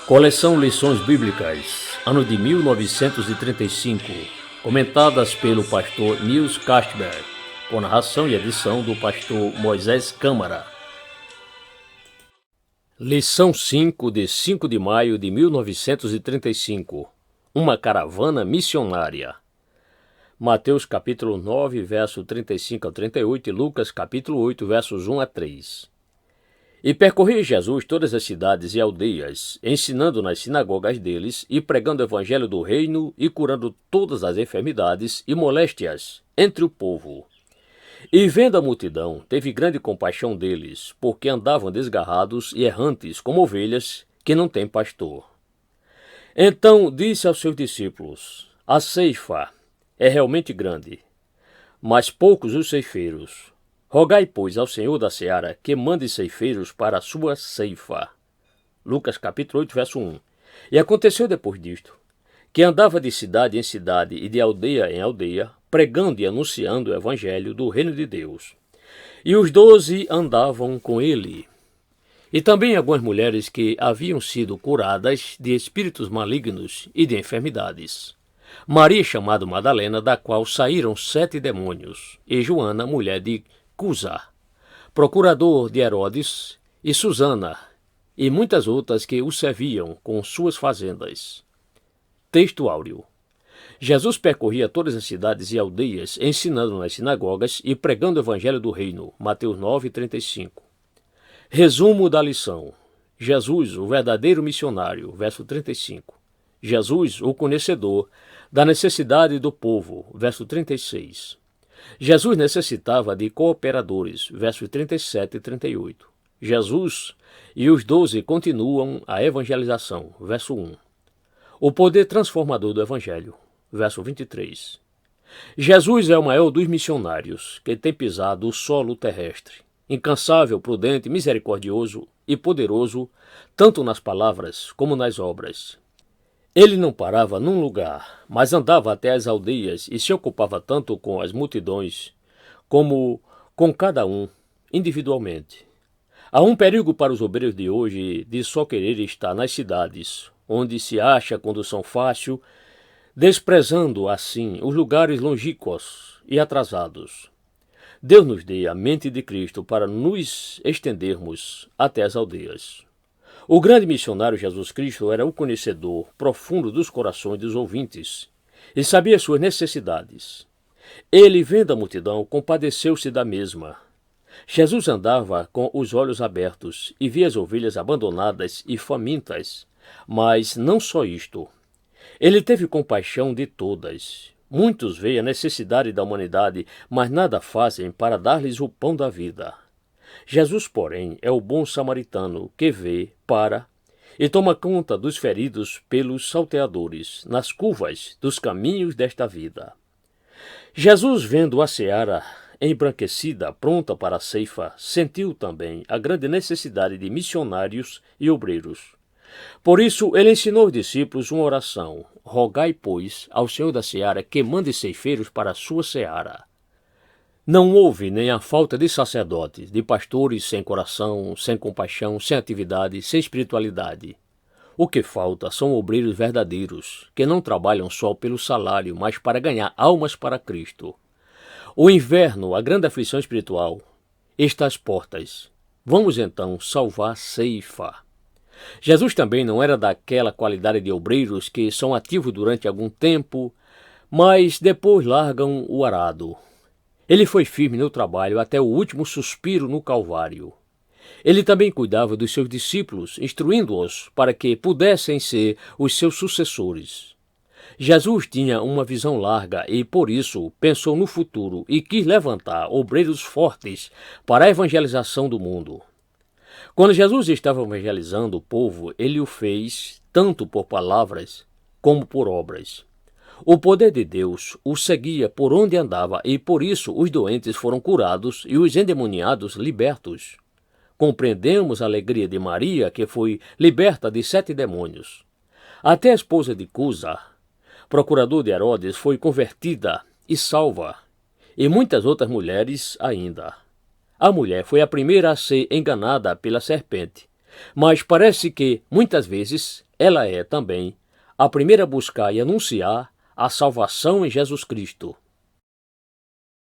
Coleção Lições Bíblicas, ano de 1935, comentadas pelo pastor Nils Castberg, com narração e edição do pastor Moisés Câmara. Lição 5 de 5 de maio de 1935, uma caravana missionária. Mateus capítulo 9, verso 35 ao 38 e Lucas capítulo 8, versos 1 a 3. E percorria Jesus todas as cidades e aldeias, ensinando nas sinagogas deles e pregando o evangelho do reino e curando todas as enfermidades e moléstias entre o povo. E vendo a multidão, teve grande compaixão deles, porque andavam desgarrados e errantes como ovelhas que não têm pastor. Então disse aos seus discípulos: a ceifa é realmente grande, mas poucos os ceifeiros. Rogai, pois, ao Senhor da seara que mande ceifeiros para a sua ceifa. Lucas capítulo 8, verso 1. E aconteceu depois disto, que andava de cidade em cidade e de aldeia em aldeia, pregando e anunciando o evangelho do reino de Deus. E os 12 andavam com ele. E também algumas mulheres que haviam sido curadas de espíritos malignos e de enfermidades. Maria, chamada Madalena, da qual saíram 7 demônios, e Joana, mulher de Cusa, procurador de Herodes, e Susana, e muitas outras que o serviam com suas fazendas. Texto áureo. Jesus percorria todas as cidades e aldeias, ensinando nas sinagogas e pregando o evangelho do reino. Mateus 9, 35. Resumo da lição. Jesus, o verdadeiro missionário. Verso 35. Jesus, o conhecedor da necessidade do povo. Verso 36. Jesus necessitava de cooperadores, versos 37 e 38. Jesus e os 12 continuam a evangelização, verso 1. O poder transformador do evangelho, verso 23. Jesus é o maior dos missionários que tem pisado o solo terrestre, incansável, prudente, misericordioso e poderoso, tanto nas palavras como nas obras. Ele não parava num lugar, mas andava até as aldeias e se ocupava tanto com as multidões como com cada um, individualmente. Há um perigo para os obreiros de hoje de só querer estar nas cidades, onde se acha condução fácil, desprezando, assim, os lugares longínquos e atrasados. Deus nos dê a mente de Cristo para nos estendermos até as aldeias. O grande missionário Jesus Cristo era o conhecedor profundo dos corações dos ouvintes e sabia suas necessidades. Ele, vendo a multidão, compadeceu-se da mesma. Jesus andava com os olhos abertos e via as ovelhas abandonadas e famintas, mas não só isto. Ele teve compaixão de todas. Muitos veem a necessidade da humanidade, mas nada fazem para dar-lhes o pão da vida. Jesus, porém, é o bom samaritano que vê, para e toma conta dos feridos pelos salteadores, nas curvas dos caminhos desta vida. Jesus, vendo a seara embranquecida, pronta para a ceifa, sentiu também a grande necessidade de missionários e obreiros. Por isso, ele ensinou aos discípulos uma oração: rogai, pois, ao Senhor da seara que mande ceifeiros para a sua seara. Não houve nem a falta de sacerdotes, de pastores sem coração, sem compaixão, sem atividade, sem espiritualidade. O que falta são obreiros verdadeiros, que não trabalham só pelo salário, mas para ganhar almas para Cristo. O inverno, a grande aflição espiritual, está às portas. Vamos então salvar a ceifa. Jesus também não era daquela qualidade de obreiros que são ativos durante algum tempo, mas depois largam o arado. Ele foi firme no trabalho até o último suspiro no Calvário. Ele também cuidava dos seus discípulos, instruindo-os para que pudessem ser os seus sucessores. Jesus tinha uma visão larga e, por isso, pensou no futuro e quis levantar obreiros fortes para a evangelização do mundo. Quando Jesus estava evangelizando o povo, ele o fez tanto por palavras como por obras. O poder de Deus o seguia por onde andava e por isso os doentes foram curados e os endemoniados libertos. Compreendemos a alegria de Maria, que foi liberta de 7 demônios. Até a esposa de Cusa, procurador de Herodes, foi convertida e salva, e muitas outras mulheres ainda. A mulher foi a primeira a ser enganada pela serpente, Mas parece que, muitas vezes, ela é também a primeira a buscar e anunciar a salvação em Jesus Cristo.